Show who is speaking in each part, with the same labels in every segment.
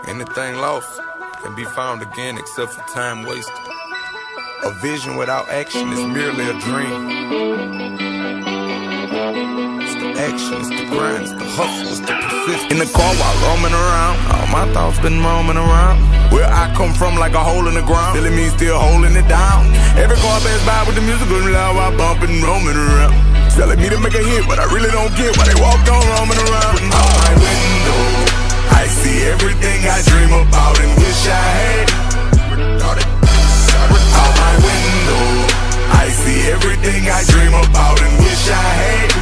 Speaker 1: Anything lost can be found again except for time wasted. A vision without action is merely a dream. It's the action, it's the grind, it's the hustle, it's the persistence. In the car while roaming around, all my thoughts been roaming around. Where I come from like a hole in the ground, feeling me still holding it down. Every car pass by with the music going loud while bumping, roaming around. Telling me to make a hit, but I really don't get why they walk on roaming around. Out my window, I see everything I dream about and wish I had. Out my window, I see everything I dream about and wish I had.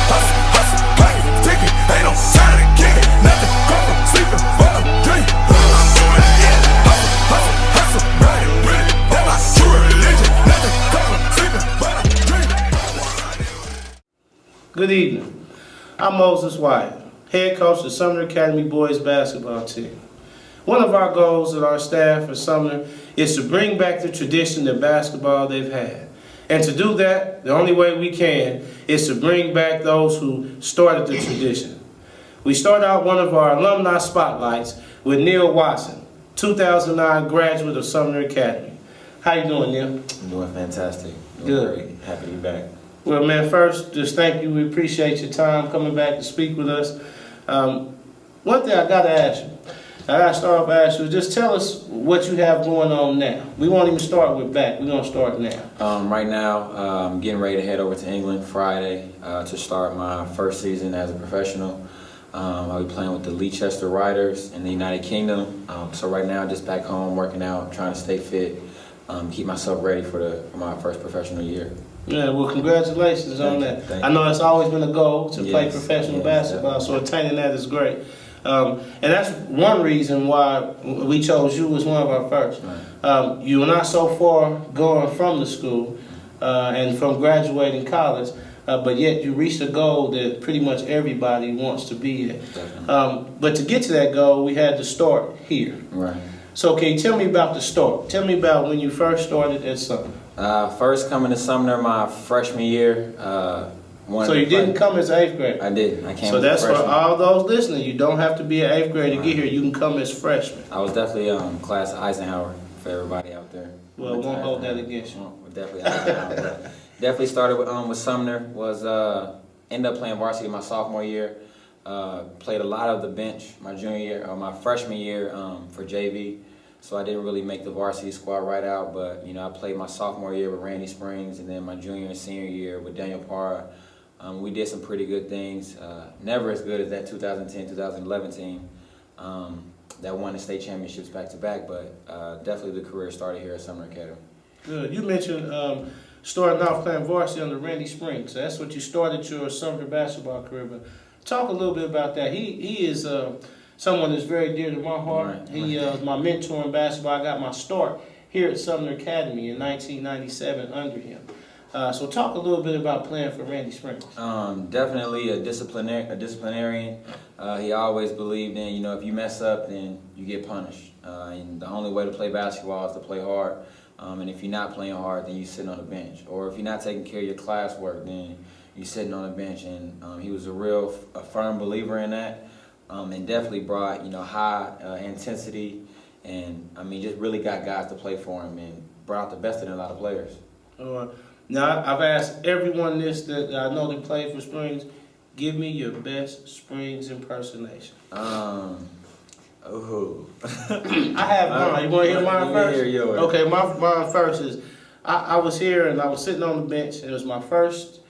Speaker 1: Hustle, clock it, ticket, ain't no time to kick it. Nothing come from sleeping for a dream. I'm going in, hustle, right, ready. That's my true religion. Nothing come from sleeping for a dream.
Speaker 2: Good evening. I'm Moses White, head coach of the Sumner Academy boys basketball team. One of our goals at our staff at Sumner is to bring back the tradition of basketball they've had. And to do that, the only way we can is to bring back those who started the tradition. We start out one of our alumni spotlights with Neil Watson, 2009 graduate of Sumner Academy. How you doing, Neil?
Speaker 3: I'm doing fantastic.
Speaker 2: Good.
Speaker 3: Great. Happy to be back.
Speaker 2: Well, man, first, just thank you. We appreciate your time coming back to speak with us. One thing I got to ask you, I got to start off asking you, just tell us what you have going on now. We won't even start with back. We're going to start now.
Speaker 3: Right now, I'm getting ready to head over to England Friday to start my first season as a professional. I'll be playing with the Leicester Riders in the United Kingdom. So right now, just back home, working out, trying to stay fit, keep myself ready for my first professional year.
Speaker 2: Yeah, well, congratulations on that. I know it's always been a goal to play professional basketball, so attaining that is great. And that's one reason why we chose you as one of our first.
Speaker 3: Right.
Speaker 2: You were not so far going from the school and from graduating college, but yet you reached a goal that pretty much everybody wants to be at. But to get to that goal, we had to start here.
Speaker 3: Right.
Speaker 2: So can you tell me about the start? Tell me about when you first started at Sumner.
Speaker 3: First coming to Sumner my freshman year.
Speaker 2: So you didn't come as an 8th grader?
Speaker 3: I did. I came
Speaker 2: So
Speaker 3: as
Speaker 2: that's
Speaker 3: a
Speaker 2: for
Speaker 3: freshman.
Speaker 2: all those listening. You don't have to be an 8th grader to get here. You can come as freshman.
Speaker 3: I was definitely class Eisenhower for everybody out there.
Speaker 2: Well, won't hold that against you.
Speaker 3: Well, definitely Eisenhower. But definitely started with Sumner. Ended up playing varsity my sophomore year. Played a lot of the bench my junior year or my freshman year for JV. So I didn't really make the varsity squad right out, but I played my sophomore year with Randy Springs, and then my junior and senior year with Daniel Parra. We did some pretty good things. Never as good as that 2010-2011 team that won the state championships back to back, but definitely the career started here at Sumner Academy. Good.
Speaker 2: You mentioned starting off playing varsity under Randy Springs. So that's what you started your Sumner basketball career. But talk a little bit about that. He is someone that's very dear to my heart.
Speaker 3: Right.
Speaker 2: He was my mentor in basketball. I got my start here at Sumner Academy in 1997 under him. So talk a little bit about playing for Randy Springs.
Speaker 3: Definitely a disciplinarian. He always believed in, if you mess up, then you get punished. And the only way to play basketball is to play hard. And if you're not playing hard, then you're sitting on the bench. Or if you're not taking care of your classwork, then you're sitting on the bench. And he was a firm believer in that. And definitely brought, high intensity. And, just really got guys to play for him and brought out the best in a lot of players.
Speaker 2: Now, I've asked everyone this that I know that played for Springs. Give me your best Springs impersonation.
Speaker 3: Oh.
Speaker 2: I have mine. You want to hear mine first?
Speaker 3: Hear yours.
Speaker 2: Okay, mine first is, I was here and I was sitting on the bench. It was my first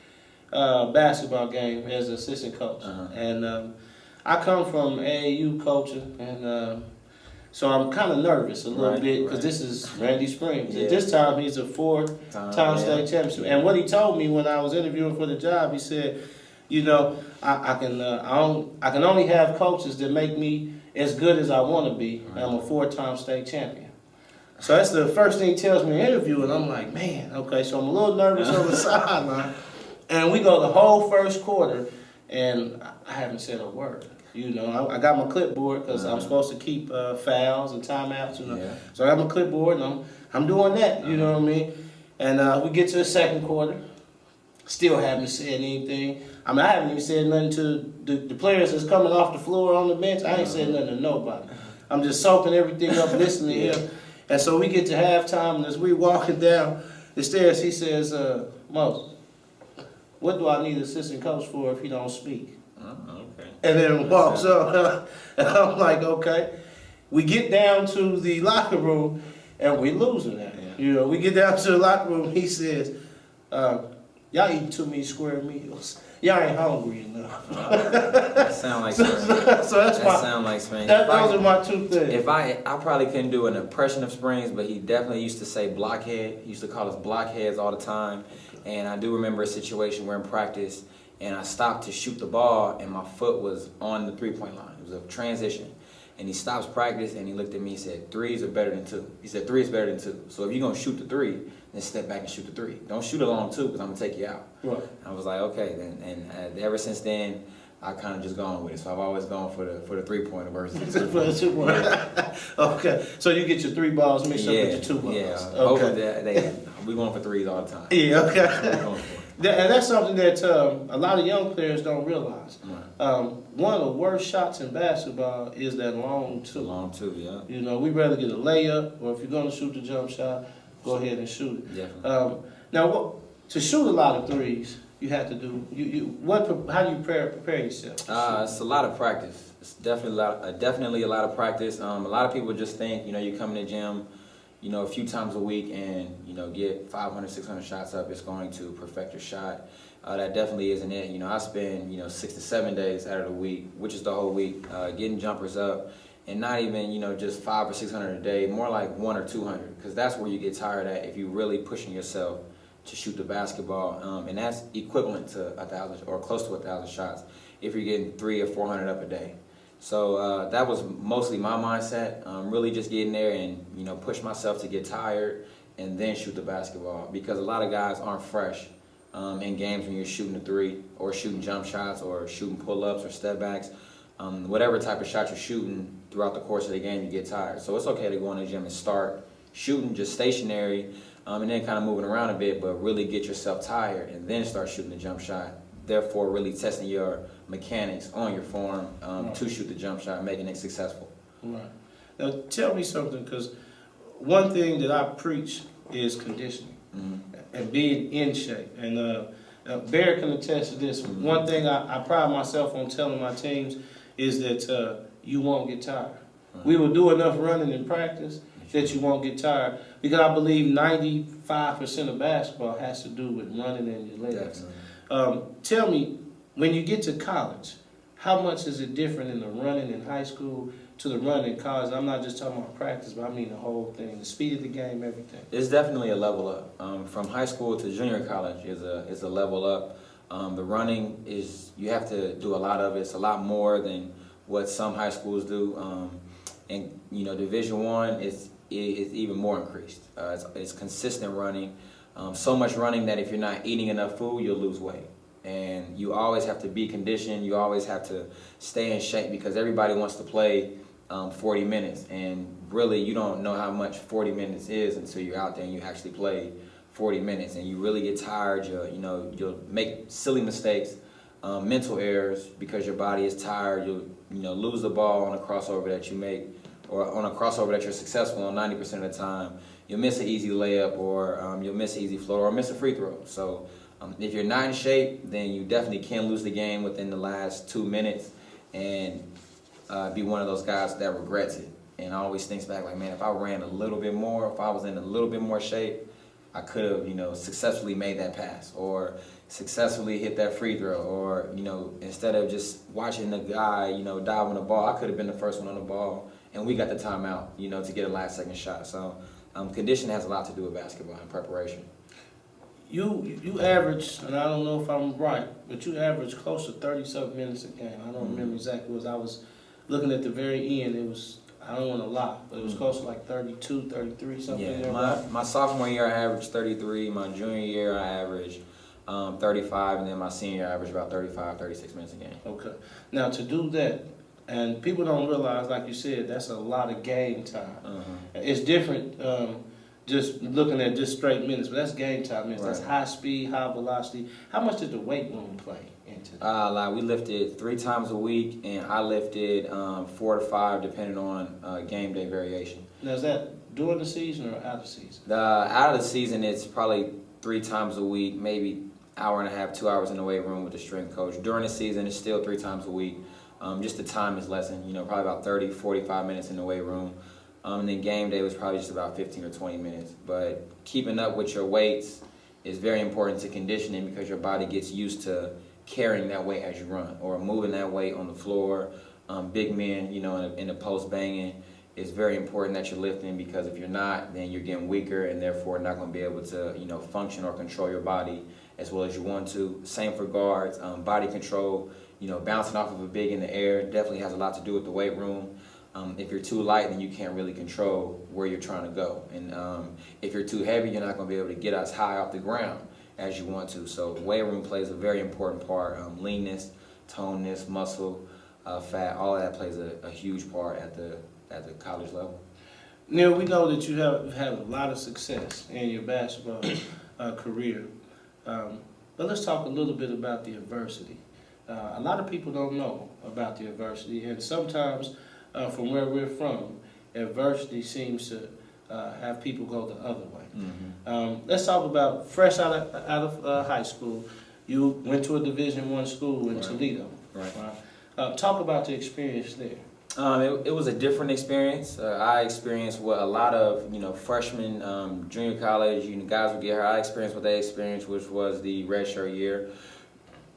Speaker 2: basketball game as an assistant coach. And I come from AAU coaching, and so I'm kind of nervous a little bit because this is Randy Springs.
Speaker 3: Yeah.
Speaker 2: At this time, he's a 4-time state championship. And what he told me when I was interviewing for the job, he said, I can only have coaches that make me as good as I want to be. Right. I'm a 4-time state champion. So that's the first thing he tells me in the interview, and I'm like, man, okay, so I'm a little nervous on the sideline. And we go the whole first quarter, and I haven't said a word. I got my clipboard because I'm supposed to keep fouls and timeouts. So I got my clipboard and I'm doing that. You know what I mean? And we get to the second quarter, Still haven't said anything. I mean, I haven't even said nothing to the players that's coming off the floor on the bench. I ain't said nothing to nobody. I'm just soaking everything up, listening to him. And so we get to halftime, and as we walking down the stairs, he says, Mo, what do I need an assistant coach for if he don't speak?
Speaker 3: Okay.
Speaker 2: And then walks up. And I'm like, okay. We get down to the locker room, and we losing that.
Speaker 3: Yeah.
Speaker 2: You know, we get down to the locker room, he says, y'all eating too many square meals. Y'all ain't hungry enough.
Speaker 3: That sound like Spain.
Speaker 2: So that's
Speaker 3: That sound like Spain.
Speaker 2: those are my two things.
Speaker 3: If I probably couldn't do an impression of Springs, but he definitely used to say blockhead. He used to call us blockheads all the time. And I do remember a situation where in practice, and I stopped to shoot the ball, and my foot was on the three-point line. It was a transition. And he stops practice, and he looked at me and said, threes are better than two. He said, 3 is better than 2. So if you're going to shoot the 3, then step back and shoot the 3. Don't shoot a long 2, because I'm going to take you out.
Speaker 2: Right.
Speaker 3: I was like, okay. Then, and ever since then, I kind of just gone with it. So I've always gone for the three-pointer versus the 2-pointer.
Speaker 2: Okay. So you get your 3 balls mixed up with your 2 balls.
Speaker 3: Yeah.
Speaker 2: Okay.
Speaker 3: We going for 3s all the time.
Speaker 2: Yeah, okay.
Speaker 3: We're going for it.
Speaker 2: And that's something that a lot of young players don't realize.
Speaker 3: Right.
Speaker 2: One of the worst shots in basketball is that long 2.
Speaker 3: Long 2, yeah.
Speaker 2: You know, we'd rather get a layup, or if you're going to shoot the jump shot, go ahead and shoot it.
Speaker 3: Definitely.
Speaker 2: Now, to shoot a lot of 3s, you have to do. How do you prepare yourself?
Speaker 3: It's a lot of practice. It's definitely a lot of practice. A lot of people just think, you come in the gym, a few times a week and, get 500, 600 shots up, it's going to perfect your shot. That definitely isn't it. I spend, 6 to 7 days out of the week, which is the whole week, getting jumpers up, and not even, just 500 or 600 a day, more like 100 or 200, because that's where you get tired at if you're really pushing yourself to shoot the basketball, and that's equivalent to 1,000 or close to 1,000 shots if you're getting 300 or 400 up a day. So that was mostly my mindset, really just getting there and push myself to get tired and then shoot the basketball, because a lot of guys aren't fresh in games when you're shooting a 3 or shooting jump shots or shooting pull-ups or step backs. Whatever type of shot you're shooting throughout the course of the game, you get tired. So it's okay to go in the gym and start shooting just stationary and then kind of moving around a bit, but really get yourself tired and then start shooting the jump shot. Therefore, really testing your mechanics on your form to shoot the jump shot, making it successful.
Speaker 2: Right. Now, tell me something, because one thing that I preach is conditioning and being in shape. And Barry can attest to this. One thing I pride myself on telling my teams is that you won't get tired. We will do enough running in practice that you won't get tired, because I believe 95% of basketball has to do with running in your legs. Tell me, when you get to college, how much is it different in the running in high school to the running in college? I'm not just talking about practice, but I mean the whole thing, the speed of the game, everything.
Speaker 3: It's definitely a level up. From high school to junior college is a level up. The running is, you have to do a lot of it. It's a lot more than what some high schools do. And Division I is even more increased. It's consistent running. So much running that if you're not eating enough food, you'll lose weight. And you always have to be conditioned. You always have to stay in shape, because everybody wants to play 40 minutes. And really, you don't know how much 40 minutes is until you're out there and you actually play 40 minutes. And you really get tired. You'll make silly mistakes, mental errors, because your body is tired. You'll lose the ball on a crossover that you make, or on a crossover that you're successful on 90% of the time. You'll miss an easy layup, or you'll miss an easy floater, or miss a free throw. So if you're not in shape, then you definitely can lose the game within the last 2 minutes and be one of those guys that regrets it and always thinks back like, man, if I ran a little bit more, if I was in a little bit more shape, I could have, successfully made that pass or successfully hit that free throw, or, instead of just watching the guy, dive on the ball, I could have been the first one on the ball and we got the timeout, to get a last second shot. So condition has a lot to do with basketball and preparation.
Speaker 2: You average, and I don't know if I'm right, but you average close to 30-something minutes a game. I don't remember exactly what I was looking at the very end. It was, I don't want to lie, but it was close to like 32, 33, something.
Speaker 3: Yeah, my sophomore year I averaged 33. My junior year I averaged 35, and then my senior year I averaged about 35, 36 minutes a game.
Speaker 2: Okay. Now to do that, and people don't realize, like you said, that's a lot of game time. It's different just looking at just straight minutes, but that's game time minutes.
Speaker 3: Right.
Speaker 2: That's high speed, high velocity. How much did the weight room play into that?
Speaker 3: Like we lifted 3 times a week, and I lifted 4 to 5 depending on game day variation.
Speaker 2: Now, is that during the season or out of season?
Speaker 3: Out of the season, it's probably 3 times a week, maybe hour and a half, 2 hours in the weight room with the strength coach. During the season, it's still 3 times a week. Just the time is lessened, probably about 30, 45 minutes in the weight room. And then game day was probably just about 15 or 20 minutes. But keeping up with your weights is very important to conditioning because your body gets used to carrying that weight as you run or moving that weight on the floor. Big men, in the post banging, it's very important that you're lifting because if you're not, then you're getting weaker and therefore not going to be able to, function or control your body as well as you want to. Same for guards, body control, bouncing off of a big in the air definitely has a lot to do with the weight room. If you're too light, then you can't really control where you're trying to go. And if you're too heavy, you're not going to be able to get as high off the ground as you want to. So weight room plays a very important part. Leanness, toneness, muscle, fat, all of that plays a huge part at the college level.
Speaker 2: Neil, we know that you have had a lot of success in your basketball career. But let's talk a little bit about the adversity. A lot of people don't know about the adversity, and sometimes from where we're from, adversity seems to have people go the other way. Mm-hmm. Let's talk about fresh out of high school. You went to a Division I school in Toledo. Right. Talk about the experience there.
Speaker 3: It was a different experience. I experienced what a lot of freshmen, junior college, guys would get here. I experienced what they experienced, which was the redshirt year.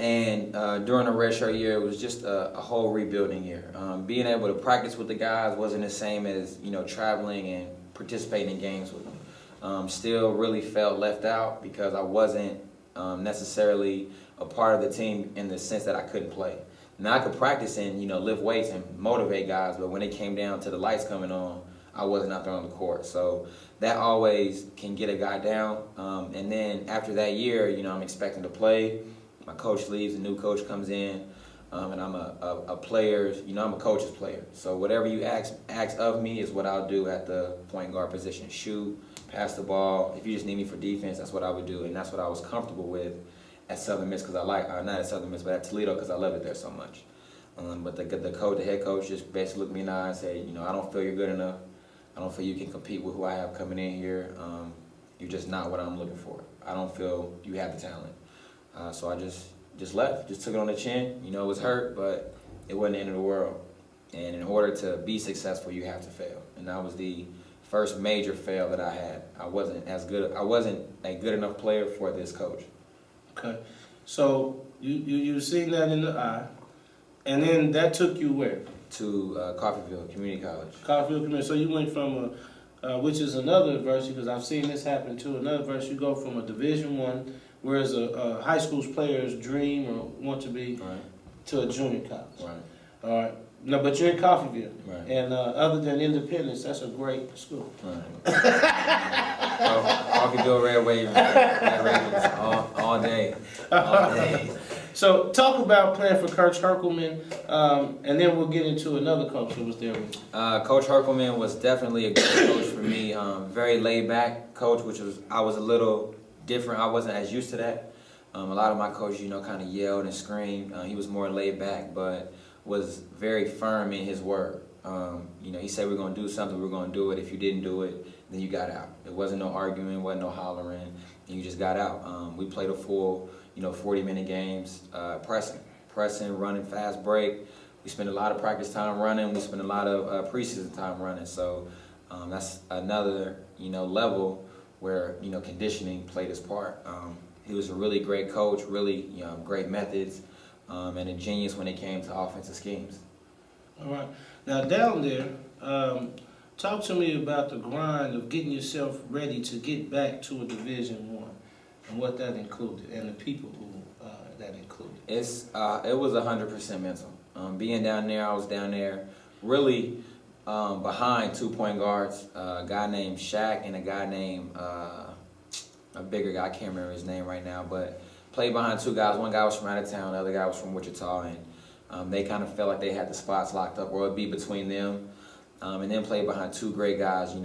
Speaker 3: And during the redshirt year, it was just a whole rebuilding year. Being able to practice with the guys wasn't the same as traveling and participating in games with them. Still really felt left out because I wasn't necessarily a part of the team in the sense that I couldn't play. Now I could practice and lift weights and motivate guys, but when it came down to the lights coming on, I wasn't out there on the court. So that always can get a guy down. And then after that year, I'm expecting to play. My coach leaves, a new coach comes in, and I'm a player. I'm a coach's player. So whatever you ask of me is what I'll do at the point guard position. Shoot, pass the ball. If you just need me for defense, that's what I would do, and that's what I was comfortable with at Southern Miss because not at Southern Miss, but at Toledo because I love it there so much. But the head coach, just basically looked me in the eye and said, I don't feel you're good enough. I don't feel you can compete with who I have coming in here. You're just not what I'm looking for. I don't feel you have the talent. So I just left, just took it on the chin. It was hurt, but it wasn't the end of the world. And in order to be successful, you have to fail. And that was the first major fail that I had. I wasn't a good enough player for this coach.
Speaker 2: Okay, so you seen that in the eye, and then that took you where?
Speaker 3: To Coffeyville Community College.
Speaker 2: Coffeyville Community. So you went from which is another adversity because I've seen this happen too. Another adversity, you go from a Division I, whereas a high school player's dream or want to be,
Speaker 3: right,
Speaker 2: to a junior college.
Speaker 3: Right.
Speaker 2: All right. No, but you're in Coffeyville.
Speaker 3: Right.
Speaker 2: And other than Independence, that's a great school.
Speaker 3: Right. Coffeyville Red Ravens all day. All day.
Speaker 2: So talk about playing for Coach Herkelman, and then we'll get into another coach who was there with you.
Speaker 3: Coach Herkelman was definitely a good coach for me. Very laid back coach, I was a little different. I wasn't as used to that. A lot of my coaches, kind of yelled and screamed. He was more laid back, but was very firm in his word. He said we're going to do something, we're going to do it. If you didn't do it, then you got out. There wasn't no arguing, wasn't no hollering, and you just got out. We played a full, 40-minute games, pressing, running, fast break. We spent a lot of practice time running. We spent a lot of preseason time running. So that's another, level where, conditioning played its part. He was a really great coach, really, great methods, and a genius when it came to offensive schemes. All
Speaker 2: right. Now, down there, talk to me about the grind of getting yourself ready to get back to a Division I and what that included and the people who that included.
Speaker 3: It was 100% mental. Being down there, I was down there really behind 2 point guards, a guy named Shaq and a guy named a bigger guy. I can't remember his name right now, but played behind 2 guys. One guy was from out of town, the other guy was from Wichita, and they kind of felt like they had the spots locked up, or it would be between them. And then played behind two great guys,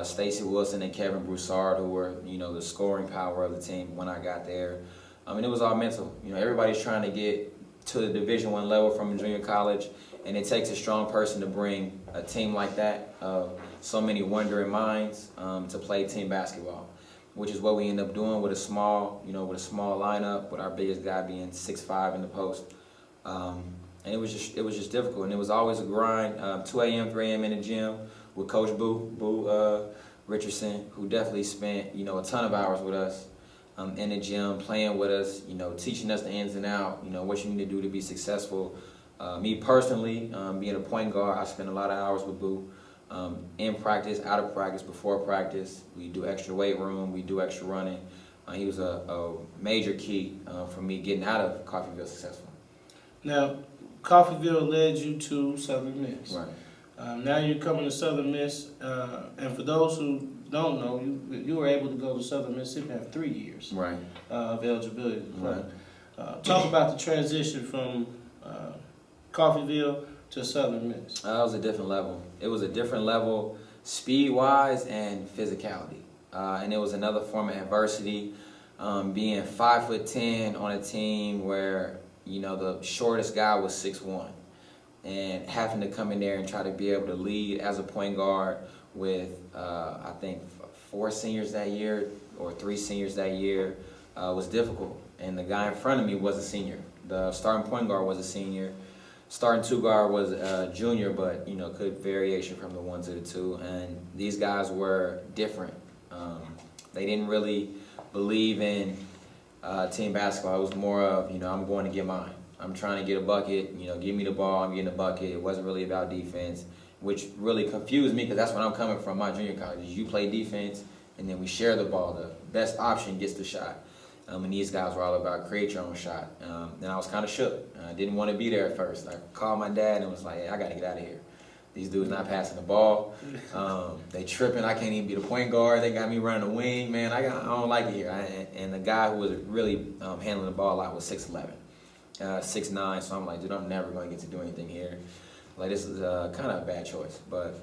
Speaker 3: Stacey Wilson and Kevin Broussard, who were, the scoring power of the team when I got there. And it was all mental. Everybody's trying to get to the Division I level from junior college, and it takes a strong person to bring a team like that, so many wondering minds, to play team basketball, which is what we end up doing with a small lineup, with our biggest guy being 6'5" in the post. And it was just difficult, and it was always a grind. 2 a.m., 3 a.m. in the gym with Coach Boo Richardson, who definitely spent a ton of hours with us in the gym, playing with us, teaching us the ins and outs, what you need to do to be successful. Me personally, being a point guard, I spent a lot of hours with Boo. In practice, out of practice, before practice. We do extra weight room, we do extra running. He was a major key for me getting out of Coffeyville successful.
Speaker 2: Now, Coffeyville led you to Southern Miss.
Speaker 3: Right.
Speaker 2: Now you're coming to Southern Miss, and for those who don't know, you were able to go to Southern Mississippi and have 3 years
Speaker 3: Right.
Speaker 2: Of eligibility to play.
Speaker 3: Right.
Speaker 2: Talk about the transition from Coffeyville to Southern Miss.
Speaker 3: It was a different level. It was a different level speed-wise and physicality. And it was another form of adversity, being 5'10" on a team where the shortest guy was 6'1", and having to come in there and try to be able to lead as a point guard with, I think, 4 seniors that year or 3 seniors that year was difficult. And the guy in front of me was a senior. The starting point guard was a senior. Starting 2 guard was a junior, but could variation from the 1 to the 2. And these guys were different. They didn't really believe in team basketball. It was more of, I'm going to get mine. I'm trying to get a bucket. Give me the ball. I'm getting a bucket. It wasn't really about defense, which really confused me because that's what I'm coming from my junior college. You play defense, and then we share the ball. The best option gets the shot. And these guys were all about create your own shot. And I was kind of shook. I didn't want to be there at first. I called my dad and was like, hey, I got to get out of here. These dudes not passing the ball. They tripping. I can't even be the point guard. They got me running the wing. Man, I don't like it here. And the guy who was really handling the ball a lot was 6'11", 6'9". So I'm like, dude, I'm never going to get to do anything here. Like, this is kind of a bad choice. But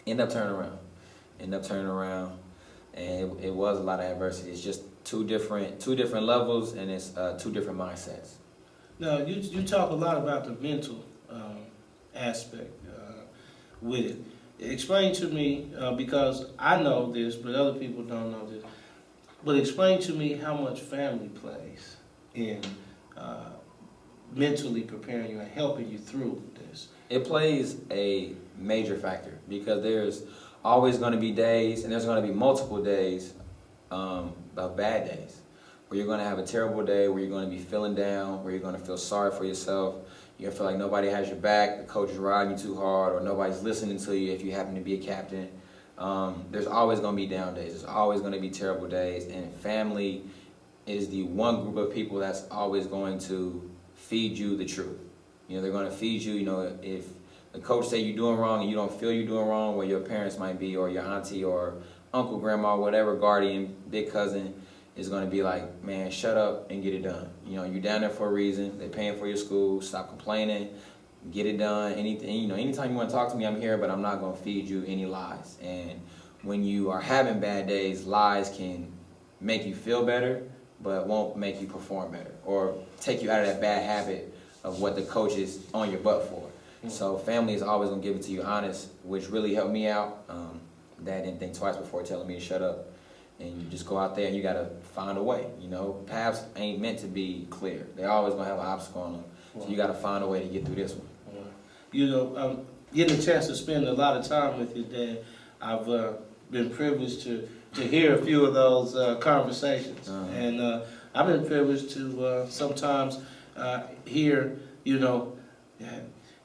Speaker 3: end up turning around. And it was a lot of adversity. It's just two different levels, and it's 2 different mindsets.
Speaker 2: Now, you talk a lot about the mental aspect with it. Explain to me, because I know this, but other people don't know this, but explain to me how much family plays in mentally preparing you and helping you through this.
Speaker 3: It plays a major factor because there's always going to be days, and there's going to be multiple days of bad days, where you're going to have a terrible day, where you're going to be feeling down, where you're going to feel sorry for yourself. You're going to feel like nobody has your back, the coach is riding you too hard, or nobody's listening to you if you happen to be a captain. There's always going to be down days. There's always going to be terrible days, and family is the one group of people that's always going to feed you the truth. They're going to feed you, if the coach say you're doing wrong and you don't feel you're doing wrong, where your parents might be, or your auntie, or uncle, grandma, whatever, guardian, big cousin is going to be like, man, shut up and get it done. You're down there for a reason. They're paying for your school. Stop complaining. Get it done. Anything, anytime you want to talk to me, I'm here, but I'm not going to feed you any lies. And when you are having bad days, lies can make you feel better, but won't make you perform better or take you out of that bad habit of what the coach is on your butt for. So family is always going to give it to you honest, which really helped me out. Dad didn't think twice before telling me to shut up. And you just go out there and you got to find a way. Paths ain't meant to be clear. They're always going to have an obstacle on them. So you got to find a way to get through this one.
Speaker 2: Getting a chance to spend a lot of time with your dad, I've been privileged to hear a few of those conversations. And I've been privileged to sometimes hear, Neil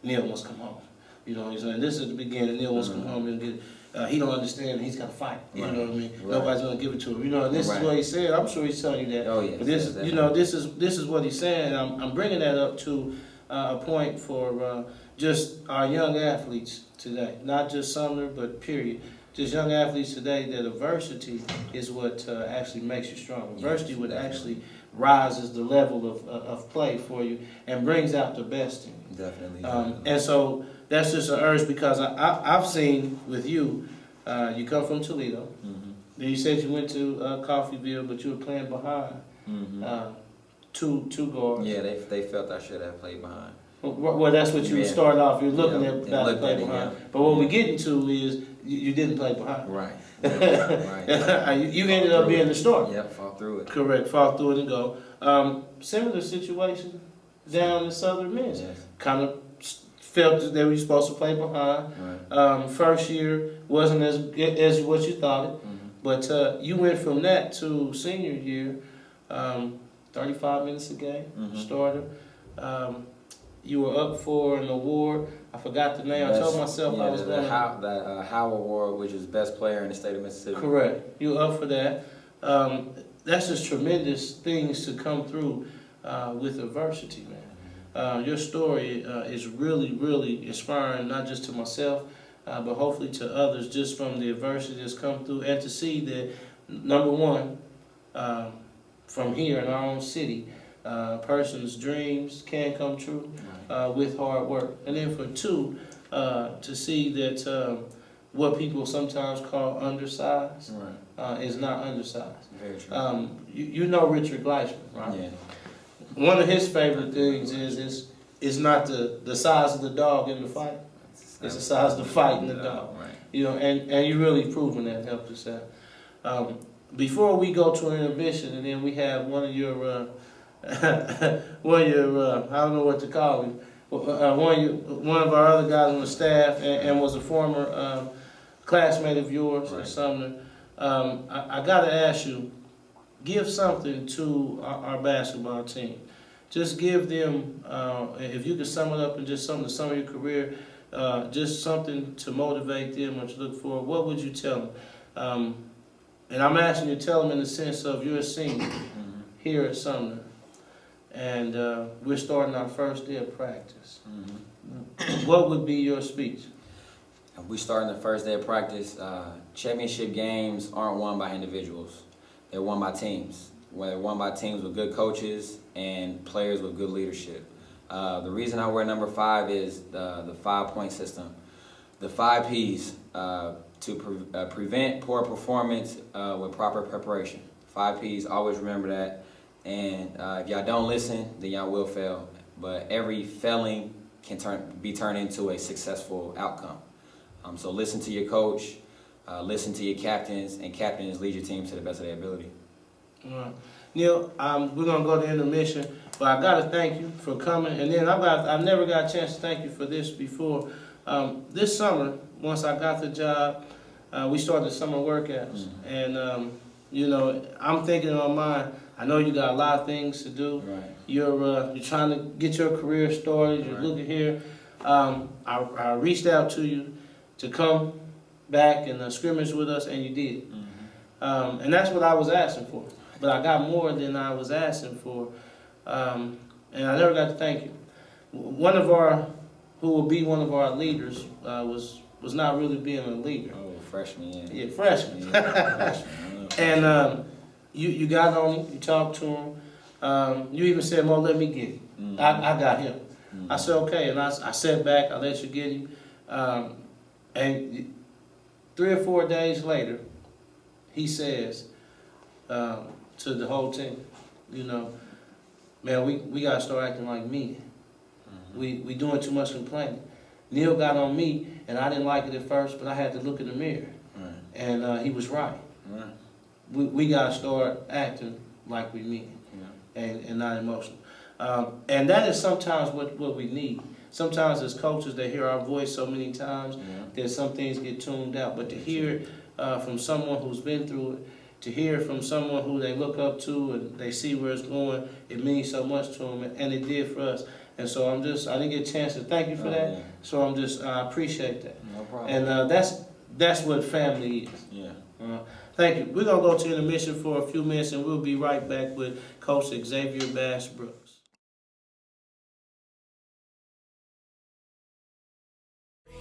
Speaker 2: wants to come home. And this is the beginning. Neil wants to come home and get. He don't understand. He's got to fight. You know what I mean? Right. Nobody's gonna give it to him. And this is what he said. I'm sure he's telling you that.
Speaker 3: Oh yeah.
Speaker 2: But this is what he's saying. I'm bringing that up to a point for just our young athletes today, not just Sumner, but period. Just young athletes today. That adversity is what actually makes you strong. Adversity would actually rises the level of play for you and brings out the best in you.
Speaker 3: Definitely.
Speaker 2: And so that's just an urge because I've seen with you, you come from Toledo.
Speaker 3: Mm-hmm.
Speaker 2: Then you said you went to Coffeyville, but you were playing behind two guards.
Speaker 3: Yeah, they felt I should have played behind.
Speaker 2: Well, that's what you started off. You're looking at
Speaker 3: and
Speaker 2: guys
Speaker 3: looked
Speaker 2: play
Speaker 3: at it,
Speaker 2: behind.
Speaker 3: yeah.
Speaker 2: But what we're getting to is you didn't play behind.
Speaker 3: Right. Right.
Speaker 2: You ended up being the starter.
Speaker 3: Yep, fought through it.
Speaker 2: Correct. Fought through it and go. Similar situation down in Southern Miss.
Speaker 3: Yes.
Speaker 2: Kind of felt that they were supposed to play behind.
Speaker 3: Right.
Speaker 2: First year wasn't as what you thought it.
Speaker 3: Mm-hmm.
Speaker 2: But you went from that to senior year, 35 minutes a game, starter. You were up for an award. I forgot the name. I told myself I was going to...
Speaker 3: The Howe Award, which is Best Player in the state of Mississippi.
Speaker 2: Correct. You were up for that. That's just tremendous things to come through with adversity, man. Your story is really, really inspiring, not just to myself, but hopefully to others, just from the adversity that's come through, and to see that, number one, from here in our own city, a person's dreams can come true with hard work. And then for two, to see that what people sometimes call undersized is not undersized.
Speaker 3: Very true.
Speaker 2: You know Richard Gleisman, right?
Speaker 3: Yeah.
Speaker 2: One of his favorite things is not the size of the dog in the fight. It's the size of the fight in the dog.
Speaker 3: Right.
Speaker 2: You know, and you really proven that, helped us out. Before we go to an intermission, and then we have one of your I don't know what to call him. One of our other guys on the staff and was a former classmate of yours at Sumner. I got to ask you, give something to our basketball team. Just give them, if you could sum it up in just something to sum of your career, just something to motivate them or to look for. What would you tell them? And I'm asking you to tell them in the sense of you're a senior here at Sumner. And we're starting our first day of practice. What would be your speech?
Speaker 3: We starting the first day of practice. Championship games aren't won by individuals. They're won by teams. They're won by teams with good coaches and players with good leadership. The reason I wear number 5 is the 5-point system. The 5 Ps to prevent poor performance with proper preparation. 5 Ps, always remember that. And if y'all don't listen, then y'all will fail. But every failing can be turned into a successful outcome. So listen to your coach, listen to your captains, and captains lead your teams to the best of their ability.
Speaker 2: All right. Neil, we're going to go to intermission, but I got to thank you for coming. And then I've never got a chance to thank you for this before. This summer, once I got the job, we started summer workouts. And, you know, I'm thinking in my mind, I know you got a lot of things to do.
Speaker 3: Right.
Speaker 2: You're trying to get your career started. You're looking here. I reached out to you to come back and scrimmage with us, and you did. And that's what I was asking for. But I got more than I was asking for, and I never got to thank you. One of our, who will be one of our leaders, was not really being a leader.
Speaker 3: Oh, freshman, yeah.
Speaker 2: Yeah, freshman.
Speaker 3: Yeah, freshman.
Speaker 2: And you got on him, you talked to him. You even said, "Mo, let me get him." I got him. I said, "Okay," and I sat back. I let you get him. And 3 or 4 days later, he says to the whole team, you know, "Man, we gotta start acting like me. We doing too much complaining." Neil got on me, and I didn't like it at first, but I had to look in the mirror, and he was right. We gotta start acting like we mean, and not emotional. And that is sometimes what we need. Sometimes as coaches, they hear our voice so many times that some things get tuned out. But to hear it from someone who's been through it, to hear from someone who they look up to and they see where it's going, it means so much to them, and it did for us. And so I didn't get a chance to thank you for that. Yeah. So I appreciate that.
Speaker 3: No problem.
Speaker 2: And that's what family is.
Speaker 3: Yeah.
Speaker 2: Thank you. We're going to go to intermission for a few minutes, and we'll be right back with Coach Xavier Bass Brooks.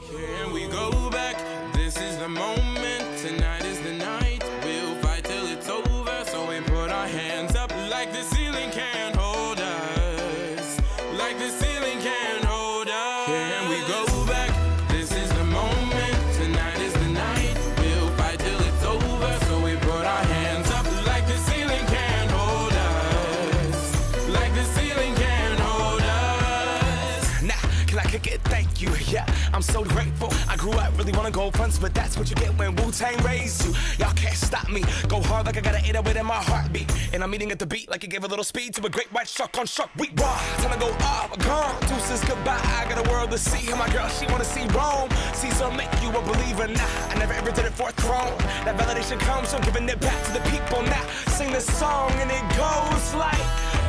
Speaker 1: Can we go back? This is the moment. Tonight is the night. We'll fight till it's over. So we put our hands up like the ceiling can't hold us. Like the ceiling can't hold us. Can we go back. This is the moment. Tonight is the night. We'll fight till it's over. So we brought our hands up like the ceiling can't hold us. Like the ceiling can't hold us.
Speaker 4: Nah, can I kick it? Thank you. Yeah, I'm so grateful. I grew up really wanna go fronts, but that's what you get when Wu-Tang raised you. Y'all can't stop me. Go hard like I got an 808 in my heartbeat. And I'm eating at the beat like it gave a little speed to a great white shark on shark. We raw. Time to go off, gone. Deuces goodbye. I got a world to see. And my girl, she wanna see Rome. Caesar make you a believer. Nah, I never ever did it for a throne. That validation comes from giving it back to the people. Now sing this song and it goes like,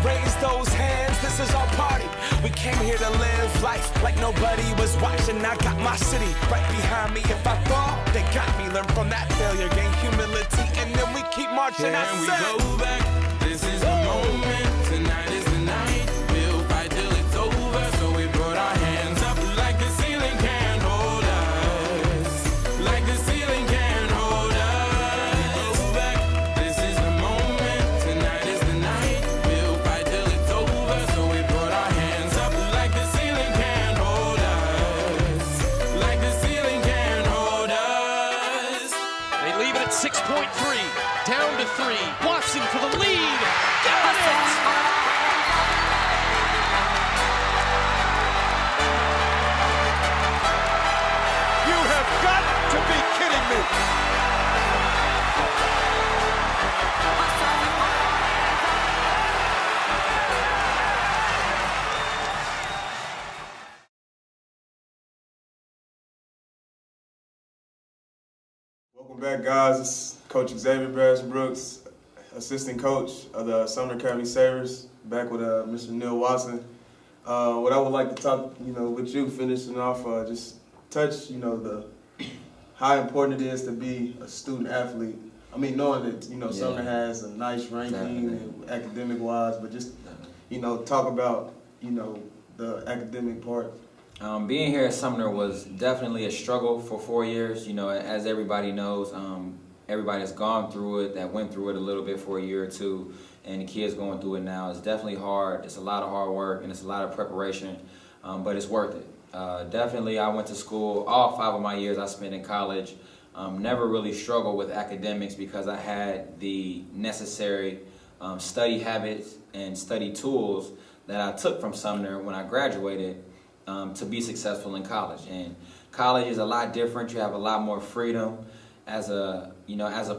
Speaker 4: raise those hands. This is our party. We came here to live life like nobody was watching. I got my city right behind me. If I fall, they got me. Learn from that failure, gain humility, and then we keep marching.
Speaker 1: And we go back. This is the moment. Tonight is the night. We'll fight till it's over. So we brought our hands up like the ceiling can't hold us. Like the ceiling can't hold us. We go back. This is the moment. Tonight is the night. We'll fight till it's over. So we brought our hands up like the ceiling can't hold us. Like the ceiling can't hold us.
Speaker 5: They leave it at 6.3, down to 3. Watson for the lead. Got it! You have got to be kidding me!
Speaker 6: Welcome back, guys. It's Coach Xavier Brooks, assistant coach of the Sumner Academy Sabres, back with Mr. Neil Watson. What I would like to talk, with you, finishing off, just touch, the how important it is to be a student athlete. I mean, knowing that, Sumner has a nice ranking and academic-wise, but just, talk about, the academic part.
Speaker 3: Being here at Sumner was definitely a struggle for 4 years. As everybody knows, everybody has gone through it, that went through it a little bit for a year or two, and the kids going through it now. It's definitely hard. It's a lot of hard work, and it's a lot of preparation, but it's worth it. Definitely, I went to school. All 5 of my years I spent in college. Never really struggled with academics because I had the necessary study habits and study tools that I took from Sumner when I graduated to be successful in college. And college is a lot different. You have a lot more freedom. As a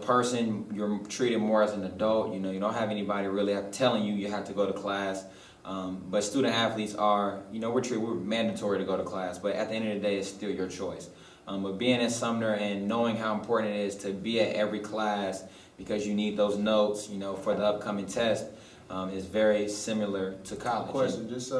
Speaker 3: person, you're treated more as an adult. You don't have anybody really telling you have to go to class. But student athletes are, we're mandatory to go to class. But at the end of the day, it's still your choice. But being at Sumner and knowing how important it is to be at every class because you need those notes, for the upcoming test, is very similar to college.
Speaker 6: Question, just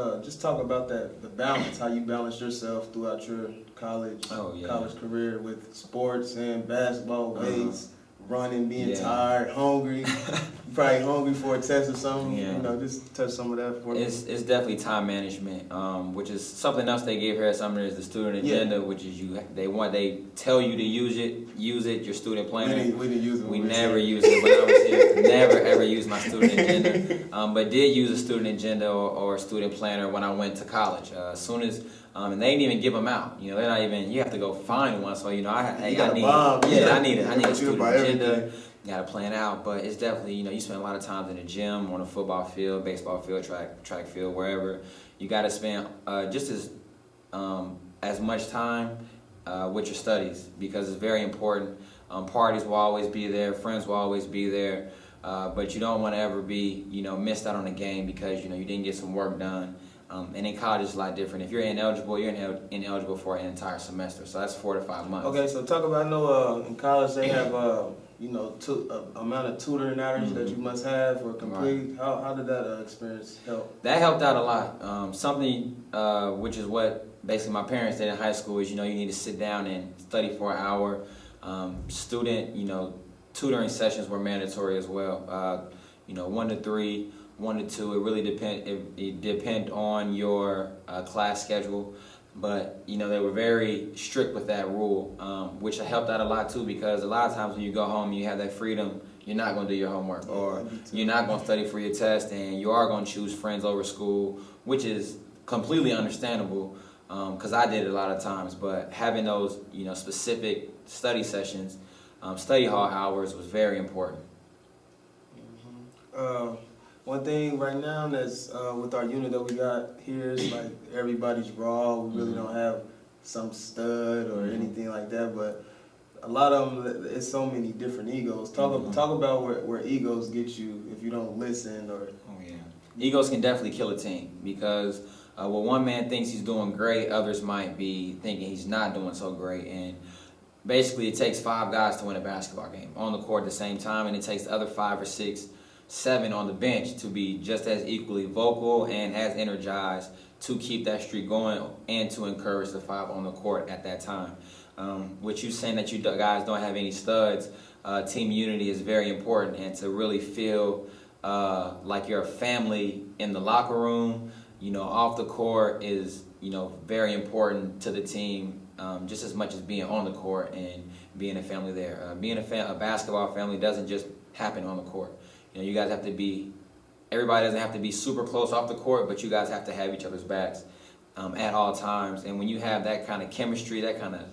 Speaker 6: talk about the balance, how you balance yourself throughout your college career with sports and basketball, weights, running, being tired, hungry. You're probably hungry for a test or something. Just touch some of that for me.
Speaker 3: It's definitely time management, which is something else they give here at Sumner is the student agenda, which is they tell you to use it, your student planner.
Speaker 6: We didn't use it.
Speaker 3: We never used it when I was here. Never ever used my student agenda, but did use a student agenda or a student planner when I went to college. As soon as and they didn't even give them out. They're not even. You have to go find one. So I need a student agenda. You got to plan out, but it's definitely, you spend a lot of time in the gym, on a football field, baseball field, track field, wherever. You got to spend just as much time with your studies because it's very important. Parties will always be there, friends will always be there, but you don't want to ever be, missed out on a game because, you didn't get some work done. And in college, it's a lot different. If you're ineligible, you're ineligible for an entire semester. So that's 4 to 5 months.
Speaker 6: Okay, so talk about, I know in college they have, amount of tutoring hours that you must have or complete. Right. How did that experience help?
Speaker 3: That helped out a lot. Something which is what basically my parents did in high school is, you need to sit down and study for an hour. Tutoring sessions were mandatory as well. 1 to 3. 1 to 2, it really depend on your class schedule, but they were very strict with that rule, which helped out a lot too because a lot of times when you go home you have that freedom, you're not going to do your homework or you're not going to study for your test and you are going to choose friends over school, which is completely understandable. because I did it a lot of times. But having those, specific study sessions, study hall hours was very important.
Speaker 6: One thing right now that's with our unit that we got here is like everybody's raw. We really don't have some stud or anything like that, but a lot of them, it's so many different egos. Talk about where egos get you if you don't listen or.
Speaker 3: Oh yeah, egos can definitely kill a team because when one man thinks he's doing great, others might be thinking he's not doing so great, and basically it takes 5 guys to win a basketball game on the court at the same time, and it takes the other 5 or 6, 7 on the bench to be just as equally vocal and as energized to keep that streak going and to encourage the 5 on the court at that time. With you saying that you guys don't have any studs, team unity is very important, and to really feel like you're a family in the locker room, off the court is, very important to the team, just as much as being on the court and being a family there. Being a basketball family doesn't just happen on the court. You guys have to be, everybody doesn't have to be super close off the court, but you guys have to have each other's backs at all times. And when you have that kind of chemistry, that kind of,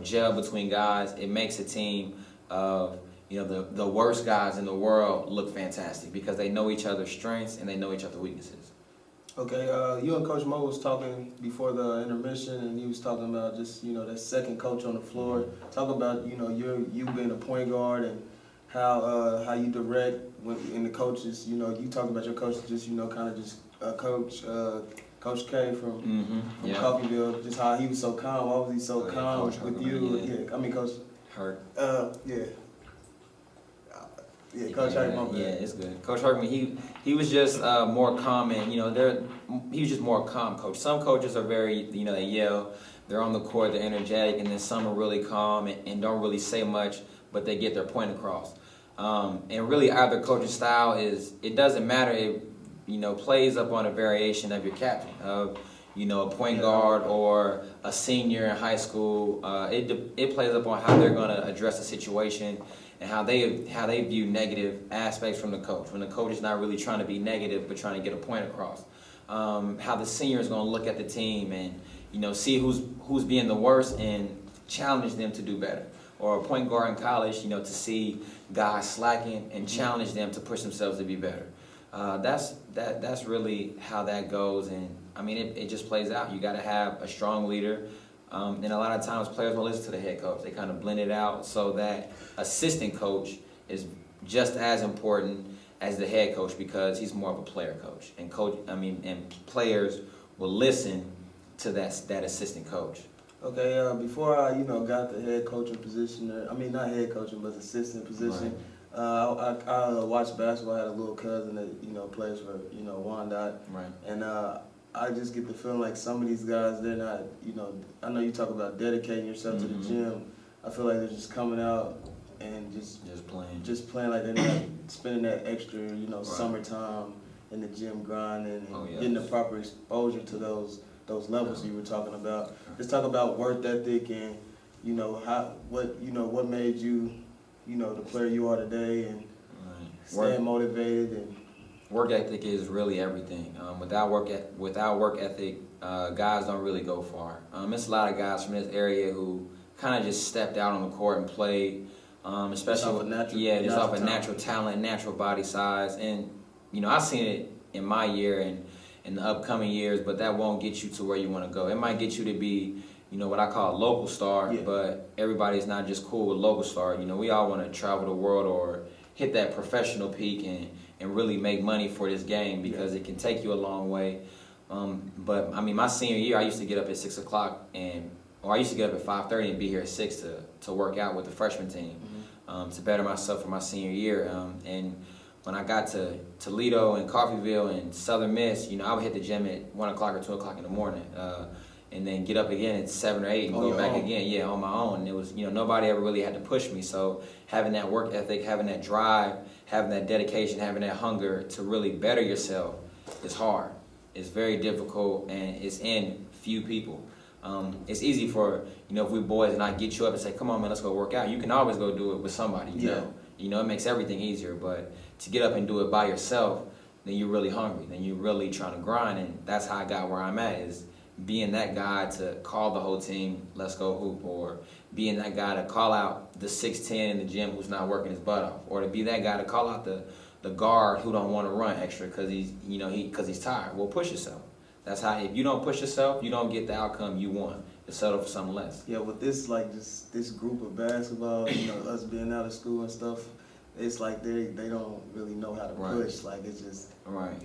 Speaker 3: gel between guys, it makes a team of, the worst guys in the world look fantastic because they know each other's strengths and they know each other's weaknesses.
Speaker 6: Okay, you and Coach Mo was talking before the intermission, and he was talking about just, that second coach on the floor. Talk about, you being a point guard and how you direct in the coaches. You talk about your coaches, just kind of just Coach K from Coffeyville, just how he was so calm. Why was he so calm with you? Yeah, I mean Coach
Speaker 3: Hurt.
Speaker 6: Coach Hurt.
Speaker 3: Yeah, it's good. Coach Hurtman, he was just more calm, and he was just more calm coach. Some coaches are very, they yell, they're on the court, they're energetic, and then some are really calm and don't really say much, but they get their point across. And really either coach's style it doesn't matter. It, plays up on a variation of your captain, of, a point guard or a senior in high school. It plays up on how they're going to address the situation and how they view negative aspects from the coach. When the coach is not really trying to be negative but trying to get a point across. How the senior is going to look at the team and, see who's being the worst and challenge them to do better. Or a point guard in college, to see guys slacking and challenge them to push themselves to be better. That's really how that goes, and I mean it just plays out. You got to have a strong leader, and a lot of times players won't listen to the head coach. They kind of blend it out so that assistant coach is just as important as the head coach because he's more of a player coach, and players will listen to that assistant coach.
Speaker 6: Okay, before I got the head coaching position, not head coaching but assistant position. Right. I watched basketball. I had a little cousin that plays for Wyandotte,
Speaker 3: right.
Speaker 6: And I just get the feeling like some of these guys, they're not I know you talk about dedicating yourself to the gym. I feel like they're just coming out and just playing like they're not spending that extra
Speaker 3: right.
Speaker 6: summertime in the gym grinding and getting the proper exposure to those levels you were talking about. Just talk about work ethic and what made you the player you are today and staying motivated and
Speaker 3: work ethic is really everything. Without work ethic, guys don't really go far. It's a lot of guys from this area who kind of just stepped out on the court and played, especially just off of natural talent, natural body size, and I've seen it in my year and in the upcoming years, but that won't get you to where you want to go. It might get you to be what I call a local star, but everybody's not just cool with local star. We all want to travel the world or hit that professional peak and really make money for this game because it can take you a long way. But my senior year, I used to get up at 6 o'clock or I used to get up at 5:30 and be here at 6 to work out with the freshman team to better myself for my senior year. And when I got to Toledo and Coffeyville and Southern Miss, I would hit the gym at 1 o'clock or 2 o'clock in the morning. And then get up again at 7 or 8 and go back again, on my own. And it was, nobody ever really had to push me. So having that work ethic, having that drive, having that dedication, having that hunger to really better yourself is hard. It's very difficult, and it's in few people. It's easy for, if we boys and I get you up and say, come on, man, let's go work out. You can always go do it with somebody, you know. It makes everything easier. But to get up and do it by yourself, then you're really hungry. Then you're really trying to grind. And that's how I got where I'm at is being that guy to call the whole team, let's go hoop, or being that guy to call out the 6'10" in the gym who's not working his butt off, or to be that guy to call out the guard who don't want to run extra because he's tired. Well, push yourself. That's how. If you don't push yourself, you don't get the outcome you want. You settle for something less.
Speaker 6: Yeah, with this just this group of basketball, us being out of school and stuff, it's like they don't really know how to push. Like it's just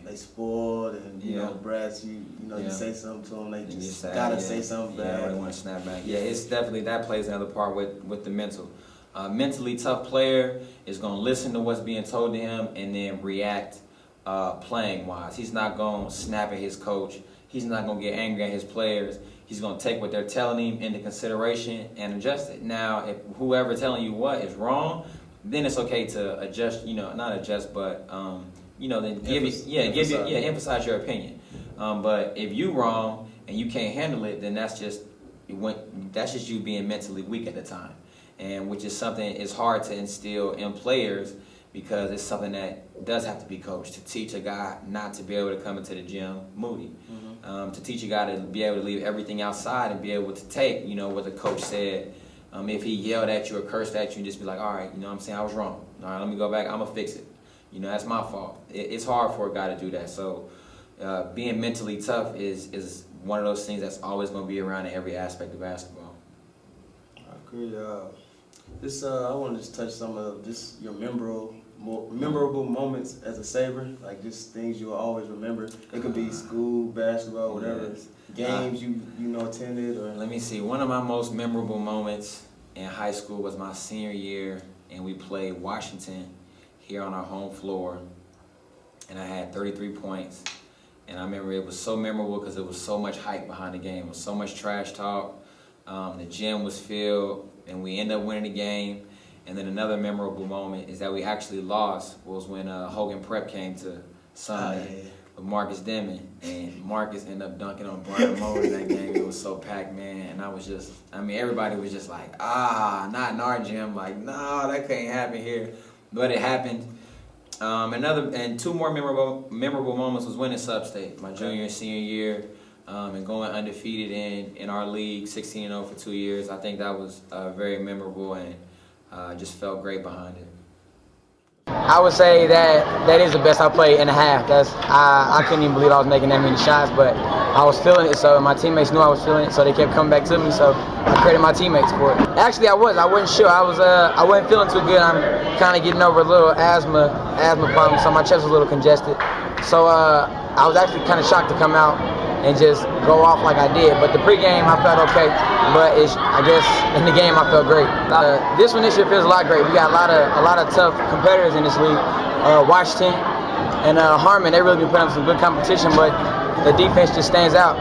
Speaker 6: they spoiled and you know brats. You say something to them, they just gotta say something back.
Speaker 3: Yeah, they want to snap back. Yeah, it's definitely that plays another part with the mental. Mentally tough player is gonna listen to what's being told to him and then react playing wise. He's not gonna snap at his coach. He's not gonna get angry at his players. He's going to take what they're telling him into consideration and adjust it. Now, if whoever telling you what is wrong, then it's okay to adjust, not adjust, but, then emphasize your opinion. But if you wrong and you can't handle it, then that's just you being mentally weak at the time. And which is something it's hard to instill in players because it's something that does have to be coached, to teach a guy not to be able to come into the gym moody. To teach a guy to be able to leave everything outside and be able to take, what the coach said. If he yelled at you or cursed at you, and just be like, all right, what I'm saying, I was wrong. All right, let me go back. I'm going to fix it. That's my fault. It's hard for a guy to do that. So being mentally tough is one of those things that's always going to be around in every aspect of basketball.
Speaker 6: I agree. I want to just touch some of just your memorable moments as a Sabre, like just things you'll always remember. It could be school, basketball, whatever. Games you attended. Or
Speaker 3: let me see. One of my most memorable moments in high school was my senior year, and we played Washington here on our home floor, and I had 33 points. And I remember it was so memorable because there was so much hype behind the game. It was so much trash talk. The gym was filled, and we ended up winning the game. And then another memorable moment is that we actually lost was when Hogan Prep came to Sumner with Marcus Demon. And Marcus ended up dunking on Brian Moore in that game. It was so packed, man. And everybody was just like, not in our gym. Like, no, that can't happen here. But it happened. And two more memorable moments was winning Sub-State, my junior and senior year. And going undefeated in our league, 16-0 for 2 years. I think that was very memorable and just felt great behind it.
Speaker 7: I would say that is the best I played in a half. I couldn't even believe I was making that many shots, but I was feeling it, so my teammates knew I was feeling it, so they kept coming back to me, so I credit my teammates for it. Actually, I wasn't sure. I wasn't feeling too good. I'm kind of getting over a little asthma problem, so my chest was a little congested. So I was actually kind of shocked to come out and just go off like I did. But the pregame, I felt okay. But I guess in the game, I felt great. This year feels a lot great. We got a lot of tough competitors in this league. Washington and Harmon, they really been putting up some good competition. But the defense just stands out.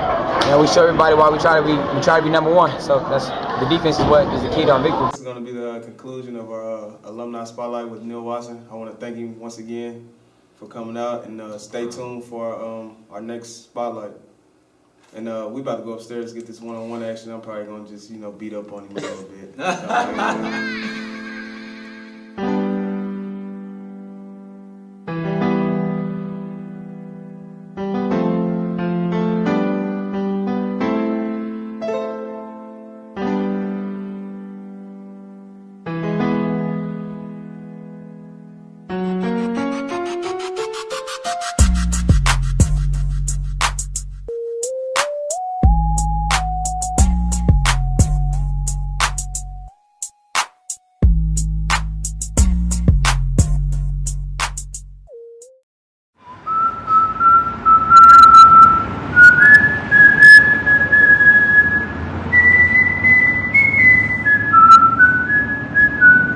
Speaker 7: We show everybody why we try to be number one. So the defense is what is the key to our victory.
Speaker 6: This is going to be the conclusion of our alumni spotlight with Neil Watson. I want to thank him once again for coming out, and stay tuned for our next spotlight. And we about to go upstairs to get this one-on-one action. I'm probably going to just, beat up on him a little bit.